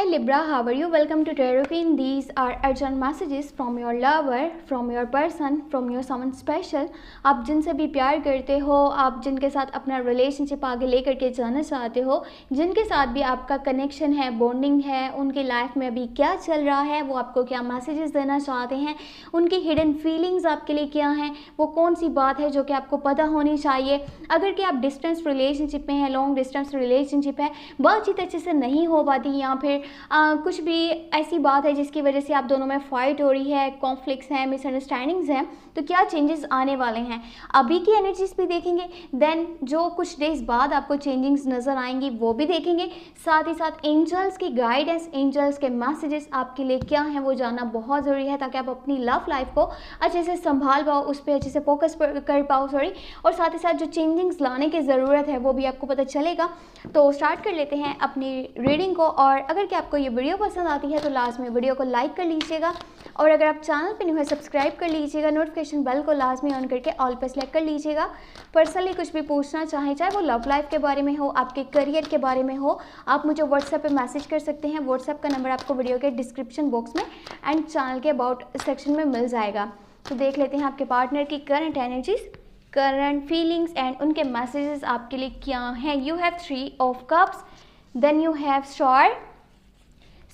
Libra, how are you? Welcome to Tarot Queen. These are urgent messages from your lover, from your person, from your someone special. आप जिनसे भी प्यार करते हो, आप जिनके साथ अपना रिलेशनशिप आगे लेकर के जाना चाहते हो, जिनके साथ भी आपका कनेक्शन है, बॉन्डिंग है, उनकी लाइफ में अभी क्या चल रहा है, वो आपको क्या मैसेजेस देना चाहते हैं, उनकी हिडन फीलिंग्स आपके लिए क्या हैं, वो कौन सी बात है जो कि आपको पता होनी चाहिए। अगर कि आप डिस्टेंस रिलेशनशिप में हैं, लॉन्ग डिस्टेंस रिलेशनशिप है, बातचीत अच्छे से नहीं हो पाती या फिर कुछ भी ऐसी बात है जिसकी वजह से आप दोनों में फाइट हो रही है, कॉन्फ्लिक्ट्स हैं, मिसअंडरस्टैंडिंग्स हैं, तो क्या चेंजेस आने वाले हैं अभी की एनर्जीज भी देखेंगे। देन जो कुछ डेज बाद आपको चेंजिंग्स नज़र आएंगी वो भी देखेंगे। साथ ही साथ एंजल्स की गाइडेंस, एंजल्स के मैसेजेस आपके लिए क्या हैं वो जानना बहुत ज़रूरी है, ताकि आप अपनी लव लाइफ को अच्छे से संभाल पाओ, उस पर अच्छे से फोकस कर पाओ और साथ ही साथ जो चेंजिंग्स लाने की ज़रूरत है वो भी आपको पता चलेगा। तो स्टार्ट कर लेते हैं अपनी रीडिंग को। और अगर कि आपको ये वीडियो पसंद आती है तो लास्ट में वीडियो को लाइक कर लीजिएगा, और अगर आप चैनल पे न्यू है सब्सक्राइब कर लीजिएगा, नोटिफिकेशन बेल को लाजमी ऑन करके ऑल पे सेलेक्ट कर लीजिएगा। पर्सनली कुछ भी पूछना चाहें, चाहे वो लव लाइफ के बारे में हो, आपके करियर के बारे में हो, आप मुझे व्हाट्सएप पे मैसेज कर सकते हैं। व्हाट्सएप का नंबर आपको वीडियो के डिस्क्रिप्शन बॉक्स में एंड चैनल के अबाउट सेक्शन में मिल जाएगा। तो देख लेते हैं आपके पार्टनर की current energies, current feelings and उनके मैसेजेस आपके लिए क्या हैं। You have 3 of cups, then you have star,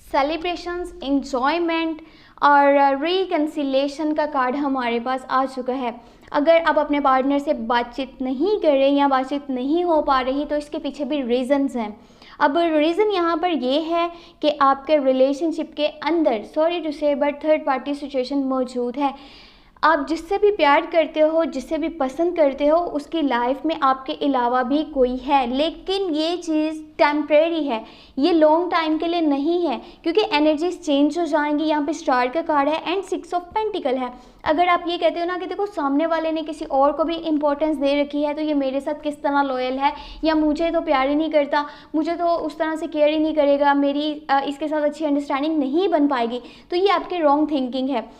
celebrations, enjoyment और रिकन्सिलेशन का कार्ड हमारे पास आ चुका है। अगर आप अपने पार्टनर से बातचीत नहीं कर रहे या बातचीत नहीं हो पा रही तो इसके पीछे भी रीज़न्स हैं। अब रीज़न यहाँ पर ये है कि आपके रिलेशनशिप के अंदर, सॉरी टू से बट थर्ड पार्टी सिचुएशन मौजूद है। आप जिससे भी प्यार करते हो, जिससे भी पसंद करते हो, उसकी लाइफ में आपके अलावा भी कोई है, लेकिन ये चीज़ टेम्परेरी है, ये लॉन्ग टाइम के लिए नहीं है, क्योंकि एनर्जीज चेंज हो जाएंगी। यहाँ पे स्टार का कार्ड है एंड 6 ऑफ पेंटिकल है। अगर आप ये कहते हो ना कि देखो सामने वाले ने किसी और को भी इंपॉर्टेंस दे रखी है, तो ये मेरे साथ किस तरह लॉयल है, या मुझे तो प्यार ही नहीं करता, मुझे तो उस तरह से केयर ही नहीं करेगा, मेरी इसके साथ अच्छी अंडरस्टैंडिंग नहीं बन पाएगी, तो ये आपकी रॉन्ग थिंकिंग है।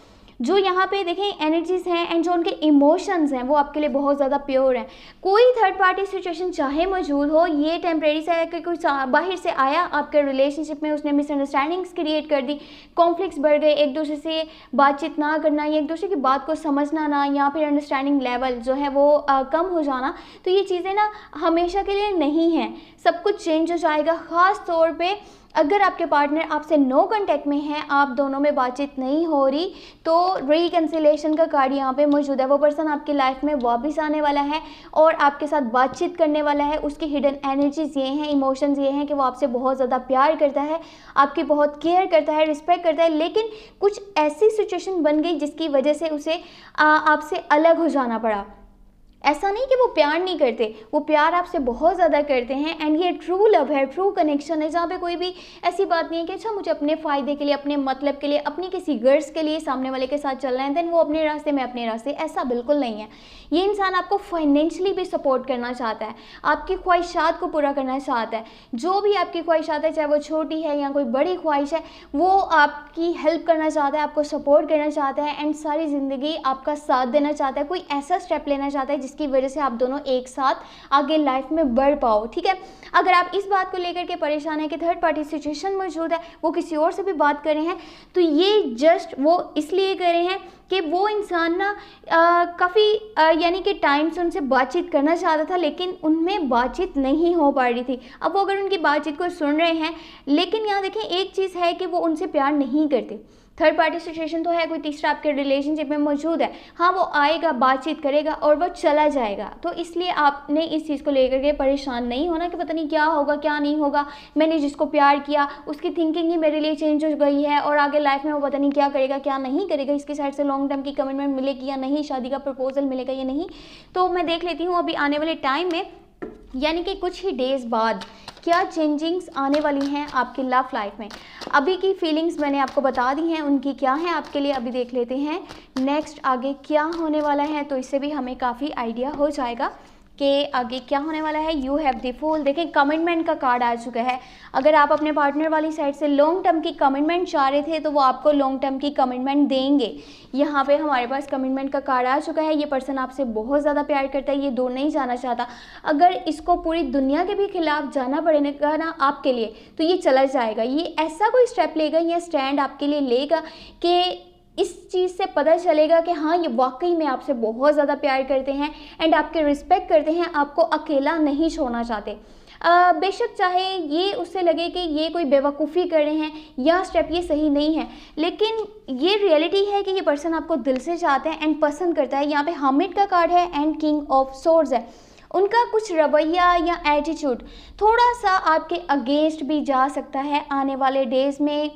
जो यहाँ पे देखें एनर्जीज हैं एंड जो उनके इमोशंस हैं वो आपके लिए बहुत ज़्यादा प्योर हैं। कोई थर्ड पार्टी सिचुएशन चाहे मौजूद हो, ये टेम्परेरी से है कि कोई बाहर से आया आपके रिलेशनशिप में, उसने मिसअंडरस्टैंडिंग्स क्रिएट कर दी, कॉन्फ्लिक्ट्स बढ़ गए, एक दूसरे से बातचीत ना करना या एक दूसरे की बात को समझना ना, या फिर अंडरस्टैंडिंग लेवल जो है वो कम हो जाना, तो ये चीज़ें ना हमेशा के लिए नहीं हैं, सब कुछ चेंज हो जाएगा। ख़ास तौर पर अगर आपके पार्टनर आपसे नो कांटेक्ट में है, आप दोनों में बातचीत नहीं हो रही, तो रिकन्सिलेशन का कार्ड यहाँ पे मौजूद है। वो पर्सन आपकी लाइफ में वापस आने वाला है और आपके साथ बातचीत करने वाला है। उसकी हिडन एनर्जीज ये हैं, इमोशंस ये हैं कि वो आपसे बहुत ज़्यादा प्यार करता है, आपकी बहुत केयर करता है, रिस्पेक्ट करता है, लेकिन कुछ ऐसी सिचुएशन बन गई जिसकी वजह से उसे आपसे अलग हो जाना पड़ा। ऐसा नहीं कि वो प्यार नहीं करते, वो प्यार आपसे बहुत ज़्यादा करते हैं एंड ये ट्रू लव है, ट्रू कनेक्शन है, जहाँ पे कोई भी ऐसी बात नहीं है कि अच्छा मुझे अपने फ़ायदे के लिए, अपने मतलब के लिए, अपनी किसी गर्ज के लिए सामने वाले के साथ चल रहे हैं, देन वो अपने रास्ते में अपने रास्ते, ऐसा बिल्कुल नहीं है। ये इंसान आपको फाइनेंशियली भी सपोर्ट करना चाहता है, आपकी ख्वाहिशात को पूरा करना चाहता है। जो भी आपकी ख्वाहिशात है, चाहे वो छोटी है या कोई बड़ी ख्वाहिश है, वो आपकी हेल्प करना चाहता है, आपको सपोर्ट करना चाहता है एंड सारी ज़िंदगी आपका साथ देना चाहता है। कोई ऐसा स्टेप लेना चाहता है जिसकी वजह से आप दोनों एक साथ आगे लाइफ में बढ़ पाओ, ठीक है। अगर आप इस बात को लेकर के परेशान हैं कि थर्ड पार्टी सिचुएशन मौजूद है, वो किसी और से भी बात कर रहे हैं, तो ये जस्ट वो इसलिए कर रहे हैं कि वो इंसान ना काफ़ी यानी कि टाइम से उनसे बातचीत करना चाहता था, लेकिन उनमें बातचीत नहीं हो पा रही थी। अब वो अगर उनकी बातचीत को सुन रहे हैं, लेकिन यहाँ देखें एक चीज़ है कि वो उनसे प्यार नहीं करते। थर्ड पार्टी सिचुएशन तो है, कोई तीसरा आपके रिलेशनशिप में मौजूद है, हाँ वो आएगा, बातचीत करेगा और वो चला जाएगा। तो इसलिए आपने इस चीज़ को लेकर के परेशान नहीं होना कि पता नहीं क्या होगा क्या नहीं होगा, मैंने जिसको प्यार किया उसकी थिंकिंग ही मेरे लिए चेंज हो गई है और आगे लाइफ में वो पता नहीं क्या करेगा क्या नहीं करेगा, इसकी साइड से लॉन्ग टर्म की कमिटमेंट मिलेगी या नहीं, शादी का प्रपोजल मिलेगा या नहीं। तो मैं देख लेती हूँ अभी आने वाले टाइम में, यानी कि कुछ ही डेज़ बाद क्या चेंजिंग्स आने वाली हैं आपकी लव लाइफ में। अभी की फीलिंग्स मैंने आपको बता दी हैं, उनकी क्या है आपके लिए, अभी देख लेते हैं नेक्स्ट आगे क्या होने वाला है, तो इससे भी हमें काफ़ी आइडिया हो जाएगा कि आगे क्या होने वाला है। You have the fool. देखिए कमिटमेंट का कार्ड आ चुका है। अगर आप अपने पार्टनर वाली साइड से लॉन्ग टर्म की कमिटमेंट चाह रहे थे तो वो आपको लॉन्ग टर्म की कमिटमेंट देंगे। यहाँ पे हमारे पास कमिटमेंट का कार्ड आ चुका है। ये पर्सन आपसे बहुत ज़्यादा प्यार करता है, ये दूर नहीं जाना चाहता। अगर इसको पूरी दुनिया के भी खिलाफ जाना पड़ेगा ना आपके लिए, तो ये चला जाएगा। ये ऐसा कोई स्टेप लेगा या स्टैंड आपके लिए लेगा कि इस चीज़ से पता चलेगा कि हाँ ये वाकई में आपसे बहुत ज़्यादा प्यार करते हैं एंड आपके रिस्पेक्ट करते हैं, आपको अकेला नहीं छोड़ना चाहते। बेशक चाहे ये उससे लगे कि ये कोई बेवकूफ़ी कर रहे हैं या स्टेप ये सही नहीं है, लेकिन ये रियलिटी है कि ये पर्सन आपको दिल से चाहते हैं एंड पसंद करता है। यहाँ पे हर्मिट का कार्ड है एंड किंग ऑफ सोर्ड्स है। उनका कुछ रवैया या एटीट्यूड थोड़ा सा आपके अगेंस्ट भी जा सकता है आने वाले डेज़ में,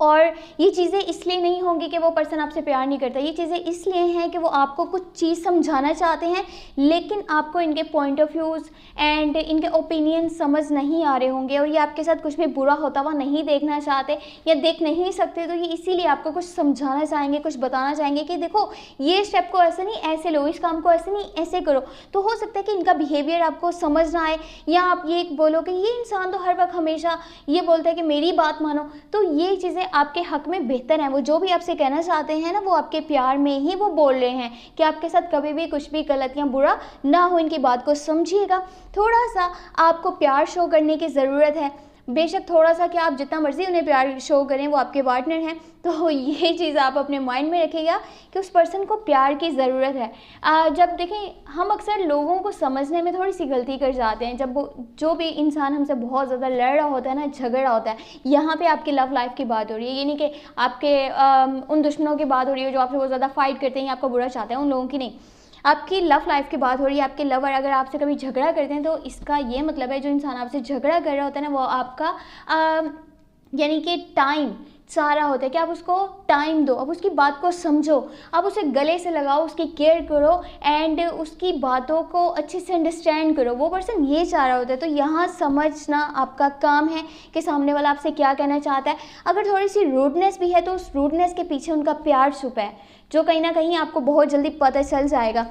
और ये चीज़ें इसलिए नहीं होंगी कि वो पर्सन आपसे प्यार नहीं करता। ये चीज़ें इसलिए हैं कि वो आपको कुछ चीज़ समझाना चाहते हैं, लेकिन आपको इनके पॉइंट ऑफ व्यूज़ एंड इनके ओपिनियन समझ नहीं आ रहे होंगे, और ये आपके साथ कुछ भी बुरा होता हुआ नहीं देखना चाहते या देख नहीं सकते। तो ये इसीलिए आपको कुछ समझाना चाहेंगे, कुछ बताना चाहेंगे कि देखो ये स्टेप को ऐसे नहीं ऐसे लो, इस काम को ऐसे नहीं ऐसे करो। तो हो सकता है कि इनका बिहेवियर आपको समझ ना आए, या आप ये बोलो कि ये इंसान तो हर वक्त हमेशा ये बोलता है कि मेरी बात मानो। तो ये चीज़ें आपके हक में बेहतर है। वो जो भी आपसे कहना चाहते हैं ना, वो आपके प्यार में ही वो बोल रहे हैं कि आपके साथ कभी भी कुछ भी गलत या बुरा ना हो। इनकी बात को समझिएगा। थोड़ा सा आपको प्यार शो करने की ज़रूरत है। बेशक थोड़ा सा, कि आप जितना मर्जी उन्हें प्यार शो करें, वो आपके पार्टनर हैं। तो ये चीज़ आप अपने माइंड में रखिएगा कि उस पर्सन को प्यार की ज़रूरत है। जब देखें, हम अक्सर लोगों को समझने में थोड़ी सी गलती कर जाते हैं। जब वो जो भी इंसान हमसे बहुत ज़्यादा लड़ रहा होता है ना, झगड़ रहा होता है, यहाँ पे आपकी लव लाइफ की बात हो रही है। ये नहीं कि आपके उन दुश्मनों की बात हो रही है जो आपसे बहुत ज़्यादा फाइट करते हैं या आपको बुरा चाहते हैं, उन लोगों की नहीं। आपकी लव लाइफ की बात हो रही है। आपके लवर अगर आपसे कभी झगड़ा करते हैं, तो इसका ये मतलब है जो इंसान आपसे झगड़ा कर रहा होता है ना, वो आपका यानी कि टाइम चाह रहा होता है कि आप उसको टाइम दो, अब उसकी बात को समझो, आप उसे गले से लगाओ, उसकी केयर करो एंड उसकी बातों को अच्छे से अंडरस्टैंड करो। वो पर्सन ये चाह रहा होता है। तो यहाँ समझना आपका काम है कि सामने वाला आपसे क्या कहना चाहता है। अगर थोड़ी सी रूडनेस भी है, तो उस रूडनेस के पीछे उनका प्यार छुपा है, जो कहीं ना कहीं आपको बहुत जल्दी पता चल जाएगा।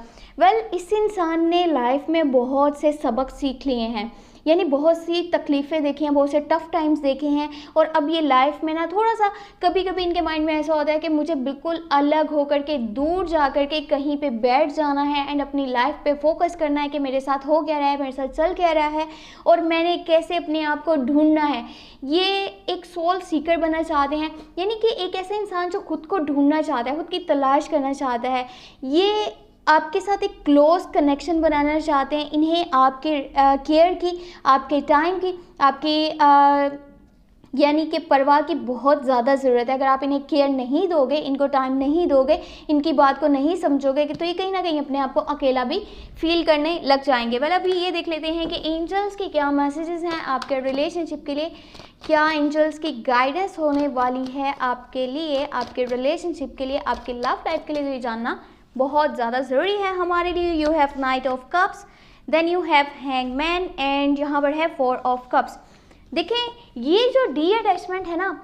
इस इंसान ने लाइफ में बहुत से सबक सीख लिए हैं, यानी बहुत सी तकलीफ़ें देखी हैं, बहुत से टफ़ टाइम्स देखे हैं, और अब ये लाइफ में ना थोड़ा सा कभी कभी इनके माइंड में ऐसा होता है कि मुझे बिल्कुल अलग होकर के, दूर जा कर के कहीं पे बैठ जाना है एंड अपनी लाइफ पे फोकस करना है कि मेरे साथ हो क्या रहा है, मेरे साथ चल क्या रहा है, और मैंने कैसे अपने आप को ढूंढना है। ये एक सोल सीकर बनना चाहते हैं, यानी कि एक ऐसा इंसान जो खुद को ढूंढना चाहता है, खुद की तलाश करना चाहता है। ये आपके साथ एक क्लोज कनेक्शन बनाना चाहते हैं। इन्हें आपके केयर की, आपके टाइम की, आपकी यानी कि परवाह की बहुत ज़्यादा ज़रूरत है। अगर आप इन्हें केयर नहीं दोगे, इनको टाइम नहीं दोगे, इनकी बात को नहीं समझोगे, तो ये कहीं ना कहीं अपने आप को अकेला भी फील करने लग जाएंगे। अभी ये देख लेते हैं कि एंजल्स की क्या मैसेजेस हैं आपके रिलेशनशिप के लिए। क्या एंजल्स की गाइडेंस होने वाली है आपके लिए, आपके रिलेशनशिप के लिए, आपकी लव लाइफ के लिए? तो ये जानना बहुत ज़्यादा ज़रूरी है हमारे लिए। You have knight of cups, then you have hangman and यहाँ पर है 4 ऑफ कप्स। देखें, ये जो डी अटैचमेंट है ना,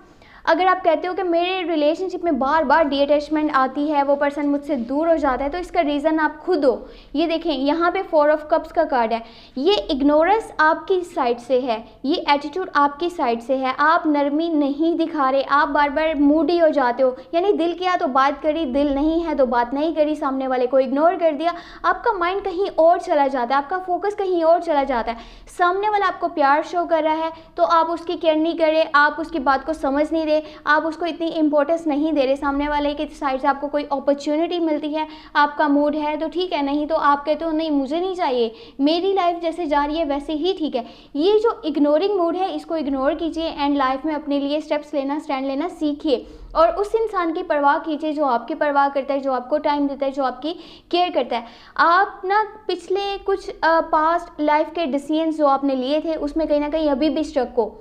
अगर आप कहते हो कि मेरे रिलेशनशिप में बार बार डी अटैचमेंट आती है, वो पर्सन मुझसे दूर हो जाता है, तो इसका रीज़न आप खुद हो। ये देखें, यहाँ पे 4 ऑफ कप्स का कार्ड है। ये इग्नोरेंस आपकी साइड से है, ये एटीट्यूड आपकी साइड से है। आप नरमी नहीं दिखा रहे, आप बार बार मूडी हो जाते हो, यानी दिल किया तो बात करी, दिल नहीं है तो बात नहीं करी, सामने वाले को इग्नोर कर दिया। आपका माइंड कहीं और चला जाता है, आपका फोकस कहीं और चला जाता है। सामने वाला आपको प्यार शो कर रहा है तो आप उसकी केयर नहीं कर रहे, आप उसकी बात को समझ नहीं रहे, आप उसको इतनी इंपॉर्टेंस नहीं दे रहे। सामने वाले की साइड से आपको कोई अपॉर्चुनिटी मिलती है, आपका मूड है तो ठीक है, नहीं तो आप कहते हो नहीं मुझे नहीं चाहिए, मेरी लाइफ जैसे जा रही है वैसे ही ठीक है। ये जो इग्नोरिंग मूड है, इसको इग्नोर कीजिए एंड लाइफ में अपने लिए स्टेप्स लेना, स्टैंड लेना सीखिए, और उस इंसान की परवाह कीजिए जो आपकी परवाह करता है, जो आपको टाइम देता है, जो आपकी केयर करता है। आप ना पिछले कुछ पास्ट लाइफ के डिसीजंस जो आपने लिए थे, उसमें कहीं ना कहीं अभी भी स्ट्रक हो,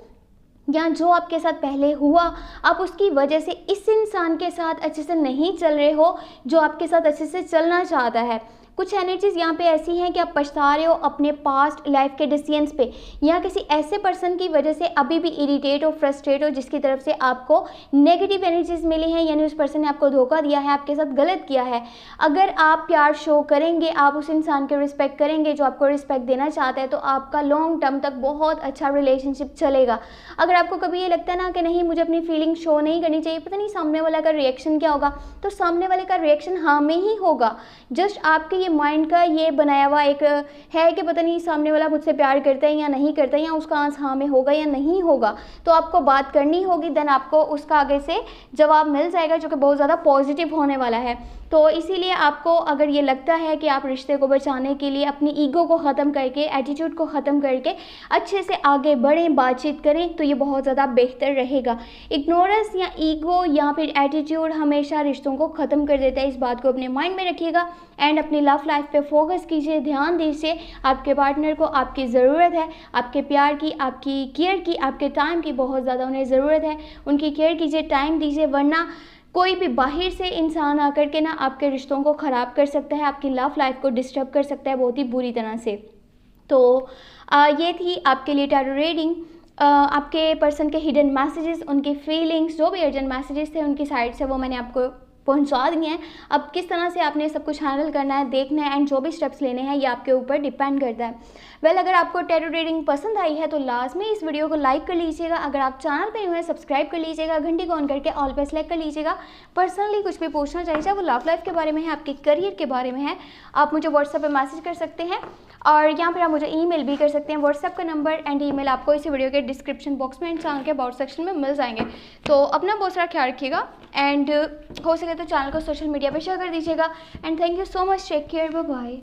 या जो आपके साथ पहले हुआ, आप उसकी वजह से इस इंसान के साथ अच्छे से नहीं चल रहे हो जो आपके साथ अच्छे से चलना चाहता है। कुछ एनर्जीज़ यहाँ पे ऐसी हैं कि आप पछता रहे हो अपने पास्ट लाइफ के डिसीजंस पे, या किसी ऐसे पर्सन की वजह से अभी भी इरिटेट हो, फ्रस्ट्रेट हो, जिसकी तरफ से आपको नेगेटिव एनर्जीज मिली हैं, यानी उस पर्सन ने आपको धोखा दिया है, आपके साथ गलत किया है। अगर आप प्यार शो करेंगे, आप उस इंसान के रिस्पेक्ट करेंगे जो आपको रिस्पेक्ट देना चाहता है, तो आपका लॉन्ग टर्म तक बहुत अच्छा रिलेशनशिप चलेगा। अगर आपको कभी ये लगता है ना कि नहीं मुझे अपनी फीलिंग शो नहीं करनी चाहिए, पता नहीं सामने वाला का रिएक्शन क्या होगा, तो सामने वाले का रिएक्शन हाँ में ही होगा। जस्ट आपके ये माइंड का ये बनाया हुआ एक है कि पता नहीं सामने वाला मुझसे प्यार करता है या नहीं करता है, या उसका आंसर हाँ में होगा या नहीं होगा, तो आपको बात करनी होगी, देन आपको उसका आगे से जवाब मिल जाएगा जो कि बहुत ज़्यादा पॉजिटिव होने वाला है। तो इसीलिए आपको अगर ये लगता है कि आप रिश्ते को बचाने के लिए अपनी ईगो को ख़त्म करके, एटीट्यूड को ख़त्म करके अच्छे से आगे बढ़ें, बातचीत करें, तो ये बहुत ज़्यादा बेहतर रहेगा। इग्नोरेंस या ईगो या फिर एटीट्यूड हमेशा रिश्तों को ख़त्म कर देता है, इस बात को अपने माइंड में रखिएगा। एंड अपनी लव लाइफ पे फोकस कीजिए, ध्यान दीजिए। आपके पार्टनर को आपकी ज़रूरत है, आपके प्यार की, आपकी केयर की, आपके टाइम की बहुत ज़्यादा उन्हें ज़रूरत है। उनकी केयर कीजिए, टाइम दीजिए, वरना कोई भी बाहर से इंसान आकर के ना आपके रिश्तों को ख़राब कर सकता है, आपकी लव लाइफ को डिस्टर्ब कर सकता है बहुत ही बुरी तरह से। तो ये थी आपके लिए टैरो रीडिंग। आपके पर्सन के हिडन मैसेजेस, उनकी फीलिंग्स, जो भी अर्जेंट मैसेजेस थे उनकी साइड से, वो मैंने आपको पहुंचा दिए हैं। अब किस तरह से आपने सब कुछ हैंडल करना है, देखना है, एंड जो भी स्टेप्स लेने हैं ये आपके ऊपर डिपेंड करता है। वेल, अगर आपको टैरो रीडिंग पसंद आई है तो लास्ट में इस वीडियो को लाइक कर लीजिएगा। अगर आप चैनल पे हुए सब्सक्राइब कर लीजिएगा, घंटी को ऑन करके ऑल पे सेलेक्ट कर लीजिएगा। पर्सनली कुछ भी पूछना चाहिए, चाहे वो लव लाइफ के बारे में है, आपके करियर के बारे में है, आप मुझे व्हाट्सएप पे मैसेज कर सकते हैं, और यहाँ पर आप मुझे ईमेल भी कर सकते हैं। व्हाट्सएप का नंबर एंड ईमेल आपको इसी वीडियो के डिस्क्रिप्शन बॉक्स में एंड चैनल के अबाउट सेक्शन में मिल जाएंगे। तो अपना बहुत सारा ख्याल रखिएगा, एंड हो सके तो चैनल को सोशल मीडिया पर शेयर कर दीजिएगा। And thank you so much, take care, bye bye.